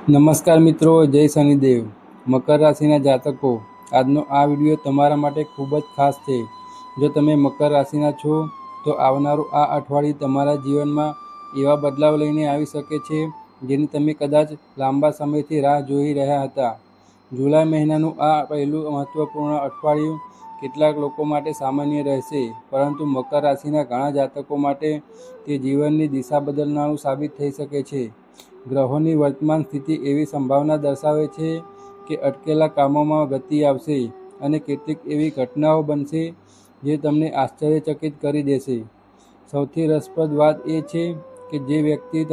નમસ્કાર મિત્રો, જય શનિદેવ. મકર રાશિના જાતકો, આજનો આ વિડીયો તમારા માટે ખૂબ જ ખાસ છે. જો તમે મકર રાશિના છો તો આવનારું આ અઠવાડિયું તમારા જીવનમાં એવા બદલાવ લઈને આવી શકે છે જેની તમે કદાચ લાંબા સમયથી રાહ જોઈ રહ્યા હતા. જુલાઈ મહિનાનું આ પહેલું મહત્વપૂર્ણ અઠવાડિયું કેટલાક લોકો માટે સામાન્ય રહેશે, પરંતુ મકર રાશિના ઘણા જાતકો માટે તે જીવનની દિશા બદલનારું સાબિત થઈ શકે છે. ગ્રહોની વર્તમાન સ્થિતિ એવી સંભાવના દર્શાવે છે કે અટકેલા કામોમાં ગતિ આવશે અને કેટલીક એવી ઘટનાઓ બનશે જે તમને આશ્ચર્યચકિત કરી દેશે. સૌથી રસપ્રદ વાત એ છે કે જે વ્યક્તિ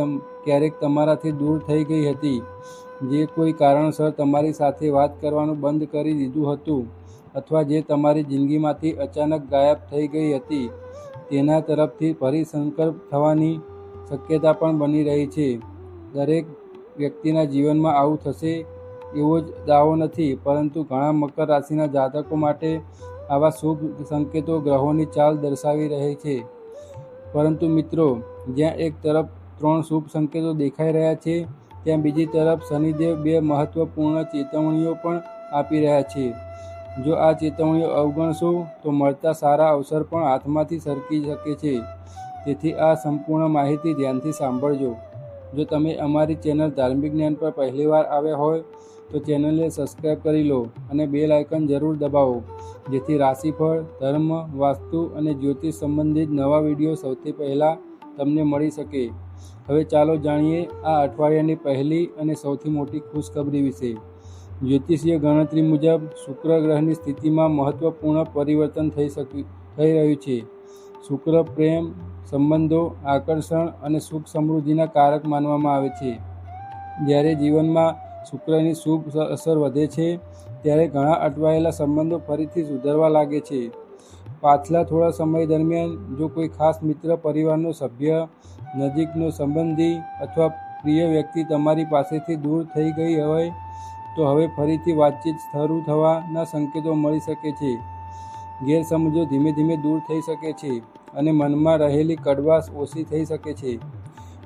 ક્યારેક તમારાથી દૂર થઈ ગઈ હતી, જે કોઈ કારણસર તમારી સાથે વાત કરવાનું બંધ કરી દીધું હતું અથવા જે તમારી જિંદગીમાંથી અચાનક ગાયબ થઈ ગઈ હતી, તેના તરફથી ફરી સંકલ્પ થવાની શક્યતા પણ બની રહી છે. દરેક વ્યક્તિના જીવનમાં આવું થશે એવો જ દાવો નથી, પરંતુ ઘણા મકર રાશિના જાતકો માટે આવા શુભ સંકેતો ગ્રહોની ચાલ દર્શાવી રહી છે. પરંતુ મિત્રો, જ્યાં એક તરફ 3 શુભ સંકેતો દેખાઈ રહ્યા છે, ત્યાં બીજી તરફ શનિદેવ 2 મહત્વપૂર્ણ ચેતવણીઓ પણ આપી રહ્યા છે. જો આ ચેતવણીઓ અવગણશો તો મળતા સારા અવસર પણ હાથમાંથી સરકી શકે છે. તેથી આ સંપૂર્ણ માહિતી ધ્યાનથી સાંભળજો. જો તમે અમારી ચેનલ ધાર્મિક જ્ઞાન પર પહેલીવાર આવ્યા હોય તો ચેનલને સબસ્ક્રાઈબ કરી લો અને બેલ આઇકન જરૂર દબાવો, જેથી રાશિફળ, ધર્મ, વાસ્તુ અને જ્યોતિષ સંબંધિત નવા વિડીયો સૌથી પહેલાં તમને મળી શકે. હવે ચાલો જાણીએ આ અઠવાડિયાની પહેલી અને સૌથી મોટી ખુશખબરી વિશે. જ્યોતિષીય ગણતરી મુજબ શુક્ર ગ્રહની સ્થિતિમાં મહત્વપૂર્ણ પરિવર્તન થઈ રહ્યું છે. શુક્ર પ્રેમ, સંબંધો, આકર્ષણ અને સુખ સમૃદ્ધિના કારક માનવામાં આવે છે. જ્યારે જીવનમાં શુક્રની શુભ અસર વધે છે, ત્યારે ઘણા અટવાયેલા સંબંધો ફરીથી સુધરવા લાગે છે. પાછલા થોડા સમય દરમિયાન જો કોઈ ખાસ મિત્ર, પરિવારનો સભ્ય, નજીકનો સંબંધી અથવા પ્રિય વ્યક્તિ તમારી પાસેથી દૂર થઈ ગઈ હોય, તો હવે ફરીથી વાતચીત શરૂ થવાના સંકેતો મળી શકે છે. ગેરસમજો ધીમે ધીમે દૂર થઈ શકે છે અને મનમાં રહેલી કડવાશ ઓછી થઈ શકે છે.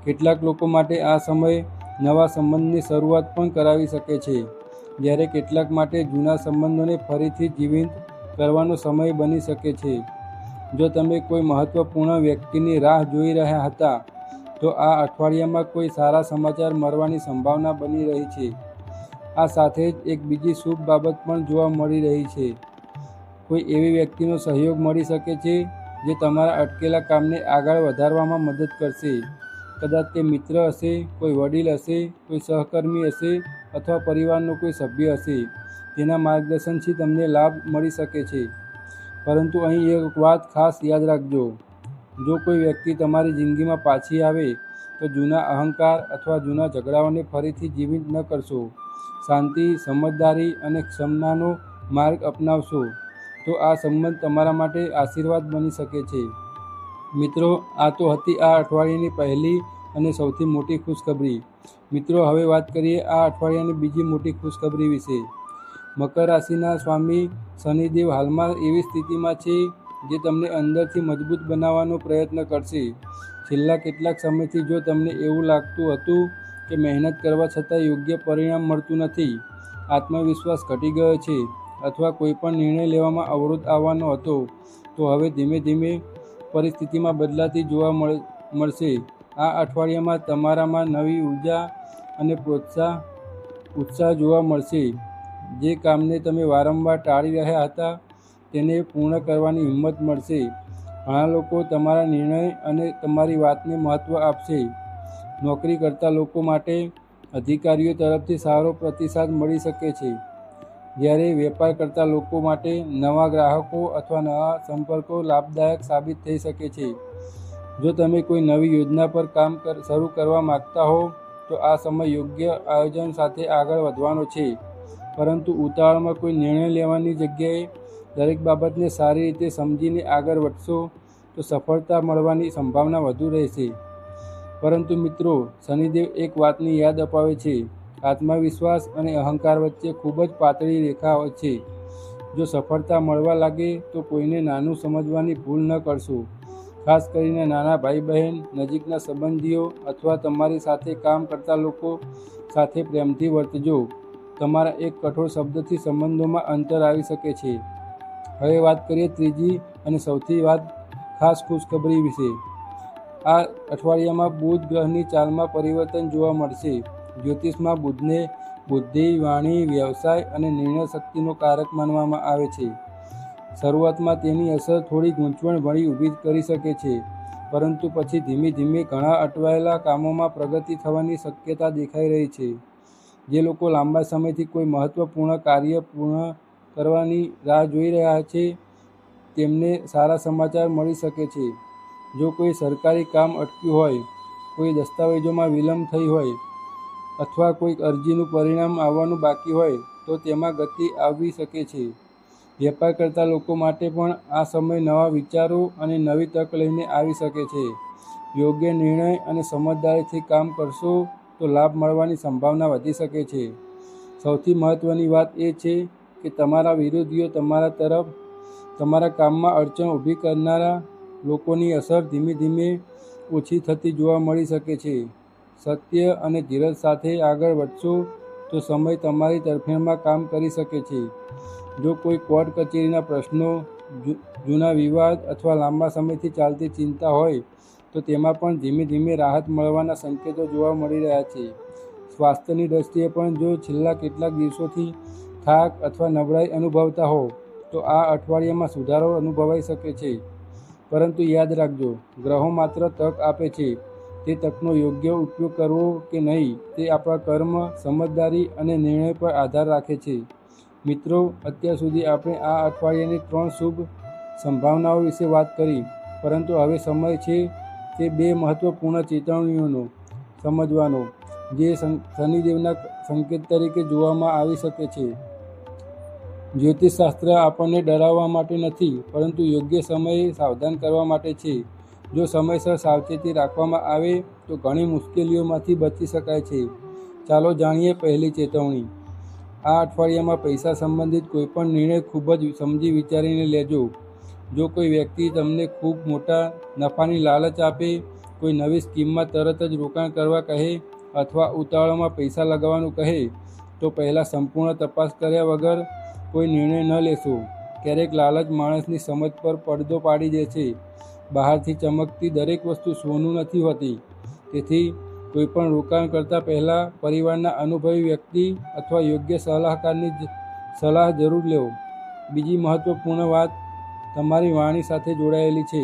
કેટલાક લોકો માટે આ સમય નવા સંબંધની શરૂઆત પણ કરાવી શકે છે, જ્યારે કેટલાક માટે જૂના સંબંધોને ફરીથી જીવંત કરવાનો સમય બની શકે છે. જો તમે કોઈ મહત્વપૂર્ણ વ્યક્તિની રાહ જોઈ રહ્યા હતા, તો આ અઠવાડિયામાં કોઈ સારા સમાચાર મળવાની સંભાવના બની રહી છે. આ સાથે જ એક બીજી શુભ બાબત પણ જોવા મળી રહી છે. કોઈ એવી વ્યક્તિનો સહયોગ મળી શકે છે જે તમારા અટકેલા કામને આગળ વધારવામાં મદદ કરશે. કદાચ તે મિત્ર હશે, કોઈ વડીલ હશે, કોઈ સહકર્મી હશે અથવા પરિવારનો કોઈ સભ્ય હશે. તેના માર્ગદર્શનથી તમને લાભ મળી શકે છે. પરંતુ અહીં એક વાત ખાસ યાદ રાખજો. જો કોઈ વ્યક્તિ તમારી જિંદગીમાં પાછી આવે, તો જૂના અહંકાર અથવા જૂના ઝઘડાઓને ફરીથી જીવિત ન કરશો. શાંતિ, સમજદારી અને ક્ષમાનો માર્ગ અપનાવશો તો આ સંબંધ તમારા માટે આશીર્વાદ બની શકે છે. મિત્રો, આ તો હતી આ અઠવાડિયાની પહેલી અને સૌથી મોટી ખુશખબરી. મિત્રો, હવે વાત કરીએ આ અઠવાડિયાની બીજી મોટી ખુશખબરી વિશે. મકર રાશિના સ્વામી શનિદેવ હાલમાં એવી સ્થિતિમાં છે જે તમને અંદરથી મજબૂત બનાવવાનો પ્રયત્ન કરશે. છેલ્લા કેટલાક સમયથી જો તમને એવું લાગતું હતું કે મહેનત કરવા છતાં યોગ્ય પરિણામ મળતું નથી, આત્મવિશ્વાસ ઘટી ગયો છે અથવા કોઈ પણ નિર્ણય લેવામાં અવરોધ આવવાનો હતો, તો હવે ધીમે ધીમે પરિસ્થિતિમાં બદલાતી જોવા મળશે. આ અઠવાડિયામાં તમારામાં નવી ઉર્જા અને ઉત્સાહ જોવા મળશે. જે કામને તમે વારંવાર ટાળી રહ્યા હતા, તેને પૂર્ણ કરવાની હિંમત મળશે. ઘણા લોકો તમારા નિર્ણય અને તમારી વાતને મહત્ત્વ આપશે. નોકરી કરતા લોકો માટે અધિકારીઓ તરફથી સારો પ્રતિસાદ મળી શકે છે, જ્યારે વેપાર કરતા લોકો માટે નવા ગ્રાહકો અથવા નવા સંપર્કો લાભદાયક સાબિત થઈ શકે છે. જો તમે કોઈ નવી યોજના પર કામ શરૂ કરવા માંગતા હો, તો આ સમય યોગ્ય આયોજન સાથે આગળ વધવાનો છે. પરંતુ ઉતાવળમાં કોઈ નિર્ણય લેવાની જગ્યાએ દરેક બાબતને સારી રીતે સમજીને આગળ વધશો તો સફળતા મળવાની સંભાવના વધુ રહેશે. પરંતુ મિત્રો, શનિદેવ એક વાતની યાદ અપાવે છે. આત્મવિશ્વાસ અને અહંકાર વચ્ચે ખૂબ જ પાતળી રેખા હોય છે. જો સફળતા મળવા લાગે તો કોઈને નાનું સમજવાની ભૂલ ન કરશો. ખાસ કરીને નાના ભાઈ બહેન, નજીકના સંબંધીઓ અથવા તમારી સાથે કામ કરતા લોકો સાથે પ્રેમથી વર્તજો. તમારા એક કઠોર શબ્દથી સંબંધોમાં અંતર આવી શકે છે. હવે વાત કરીએ ત્રીજી અને સૌથી ખાસ ખુશખબરી વિશે. આ અઠવાડિયામાં બુધ ગ્રહની ચાલમાં પરિવર્તન જોવા મળશે. જ્યોતિષમાં બુધને બુદ્ધિ, વાણી, વ્યવસાય અને નિર્ણય શક્તિનો કારક માનવામાં આવે છે. શરૂઆતમાં તેની અસર થોડી ગૂંચવણભરી ઊભી કરી શકે છે, પરંતુ પછી ધીમે ધીમે ઘણા અટવાયેલા કામોમાં પ્રગતિ થવાની શક્યતા દેખાઈ રહી છે. જે લોકો લાંબા સમયથી કોઈ મહત્વપૂર્ણ કાર્ય પૂર્ણ કરવાની રાહ જોઈ રહ્યા છે, તેમને સારા સમાચાર મળી શકે છે. જો કોઈ સરકારી કામ અટક્યું હોય, કોઈ દસ્તાવેજોમાં વિલંબ થઈ હોય અથવા કોઈ અરજીનું પરિણામ આવવાનું બાકી હોય, તો તેમાં ગતિ આવી શકે છે. વેપાર કરતા લોકો માટે પણ આ સમય નવા વિચારો અને નવી તક લઈને આવી શકે છે. યોગ્ય નિર્ણય અને સમજદારીથી કામ કરશો તો લાભ મળવાની સંભાવના વધી શકે છે. સૌથી મહત્ત્વની વાત એ છે કે તમારા વિરોધીઓ તમારા કામમાં અડચણ ઊભી કરનારા લોકોની અસર ધીમે ધીમે ઓછી થતી જોવા મળી શકે છે. સત્ય અને ધીરજ સાથે આગળ વધશો તો સમય તમારી તરફેણમાં કામ કરી શકે છે. જો કોઈ કોર્ટ કચેરીના પ્રશ્નો, જૂના વિવાદ અથવા લાંબા સમયથી ચાલતી ચિંતા હોય, તો તેમાં પણ ધીમે ધીમે રાહત મળવાના સંકેતો જોવા મળી રહ્યા છે. સ્વાસ્થ્યની દૃષ્ટિએ પણ જો છેલ્લા કેટલાક દિવસોથી થાક અથવા નબળાઈ અનુભવતા હો, તો આ અઠવાડિયામાં સુધારો અનુભવાઈ શકે છે. પરંતુ યાદ રાખજો, ગ્રહો માત્ર તક આપે છે. તે તકનો યોગ્ય ઉપયોગ કરવો કે નહીં, તે આપણા કર્મ, સમજદારી અને નિર્ણય પર આધાર રાખે છે. મિત્રો, અત્યાર સુધી આપણે આ અઠવાડિયાની 3 શુભ સંભાવનાઓ વિશે વાત કરી, પરંતુ હવે સમય છે તે 2 મહત્વપૂર્ણ ચેતવણીઓનો સમજવાનો, જે શનિદેવના સંકેત તરીકે જોવામાં આવી શકે છે. જ્યોતિષશાસ્ત્ર આપણને ડરાવવા માટે નથી, પરંતુ યોગ્ય સમયે સાવધાન કરવા માટે છે. જો સમયસર સાવચેતી રાખવામાં આવે તો ઘણી મુશ્કેલીઓમાંથી બચી શકાય છે. ચાલો જાણીએ પહેલી ચેતવણી. આ અઠવાડિયામાં પૈસા સંબંધિત કોઈપણ નિર્ણય ખૂબ જ સમજી વિચારીને લેજો. જો કોઈ વ્યક્તિ તમને ખૂબ મોટા નફાની લાલચ આપે, કોઈ નવી સ્કીમમાં તરત જ રોકાણ કરવા કહે અથવા ઉતાવળમાં પૈસા લગાવવાનું કહે, તો પહેલાં સંપૂર્ણ તપાસ કર્યા વગર કોઈ નિર્ણય ન લેશો. ક્યારેક લાલચ માણસની સમજ પર પડદો પાડી દે છે. બહારથી ચમકતી દરેક વસ્તુ સોનું નથી હોતી. તેથી કોઈપણ રોકાણ કરતાં પહેલાં પરિવારના અનુભવી વ્યક્તિ અથવા યોગ્ય સલાહકારની સલાહ જરૂર લો. બીજી મહત્વપૂર્ણ વાત તમારી વાણી સાથે જોડાયેલી છે.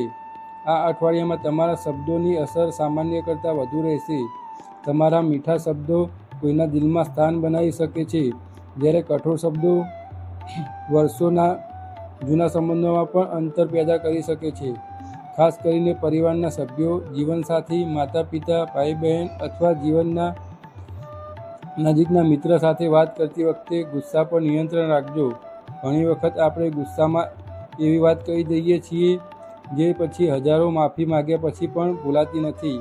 આ અઠવાડિયામાં તમારા શબ્દોની અસર સામાન્ય કરતાં વધુ રહેશે. તમારા મીઠા શબ્દો કોઈના દિલમાં સ્થાન બનાવી શકે છે, જ્યારે કઠોર શબ્દો વર્ષોના જૂના સંબંધોમાં પણ અંતર પેદા કરી શકે છે. ખાસ કરીને પરિવારના સભ્યો, જીવનસાથી, માતા-પિતા, ભાઈ-બહેન અથવા જીવનના નજીકના મિત્ર સાથે વાત કરતી વખતે ગુસ્સા પર નિયંત્રણ રાખજો. ઘણી વખત આપણે ગુસ્સામાં એવી વાત કહી દઈએ છીએ જે પછી હજારો માફી માગ્યા પછી પણ ભૂલાતી નથી.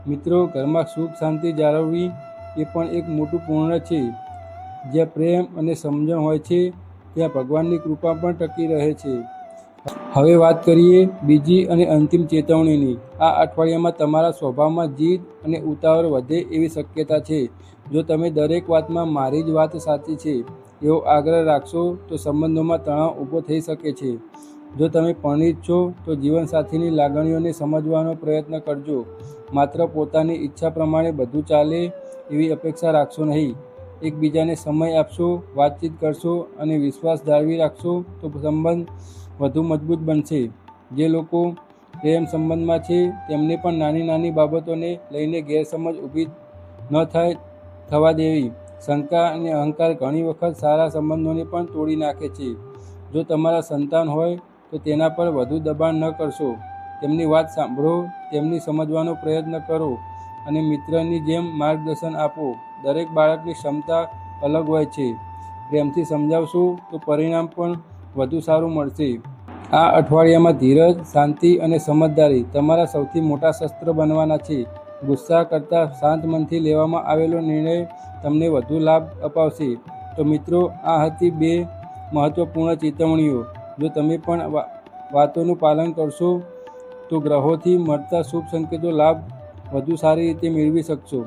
મિત્રો, ઘરમાં સુખ શાંતિ જાળવવી એ પણ એક મોટું પૂર્ણ છે. જ્યાં પ્રેમ અને સમજણ હોય છે, ત્યાં ભગવાનની કૃપા પણ ટકી રહે છે. હવે વાત કરીએ બીજી અને અંતિમ ચેતવણીની. આ અઠવાડિયામાં તમારા સ્વભાવમાં જીદ અને ઉતાવળ વધે એવી શક્યતા છે. જો તમે દરેક વાતમાં મારી જ વાત સાચી છે એવો આગ્રહ રાખશો તો સંબંધોમાં તણાવ ઊભો થઈ શકે છે. જો તમે પરિણીત છો તો જીવનસાથીની લાગણીઓને સમજવાનો પ્રયત્ન કરજો. માત્ર પોતાની ઈચ્છા પ્રમાણે બધું ચાલે એવી અપેક્ષા રાખશો નહીં. એકબીજાને સમય આપશો, વાતચીત કરશો અને વિશ્વાસ જાળવી રાખશો તો સંબંધ વધુ મજબૂત બનશે. જે લોકો પ્રેમ સંબંધમાં છે તેમને પણ નાની નાની બાબતોને લઈને ગેરસમજ ઊભી ન થવા દેવી. શંકા અને અહંકાર ઘણી વખત સારા સંબંધોને પણ તોડી નાખે છે. જો તમારા સંતાન હોય તો તેના પર વધુ દબાણ ન કરશો. તેમની વાત સાંભળો, તેમને સમજવાનો પ્રયત્ન કરો અને મિત્રની જેમ માર્ગદર્શન આપો. દરેક બાળકની ક્ષમતા અલગ હોય છે. પ્રેમથી સમજાવશો તો પરિણામ પણ વધુ સારું મળશે. આ અઠવાડિયામાં ધીરજ, શાંતિ અને સમજદારી તમારા સૌથી મોટા શસ્ત્ર બનવાના છે. ગુસ્સા કરતાં શાંત મનથી લેવામાં આવેલો નિર્ણય તમને વધુ લાભ અપાવશે. તો મિત્રો, આ હતી 2 મહત્વપૂર્ણ ચેતવણીઓ. જો તમે પણ વાતોનું પાલન કરશો તો ગ્રહોથી મળતા શુભ સંકેતો લાભ વધુ સારી રીતે મેળવી શકશો.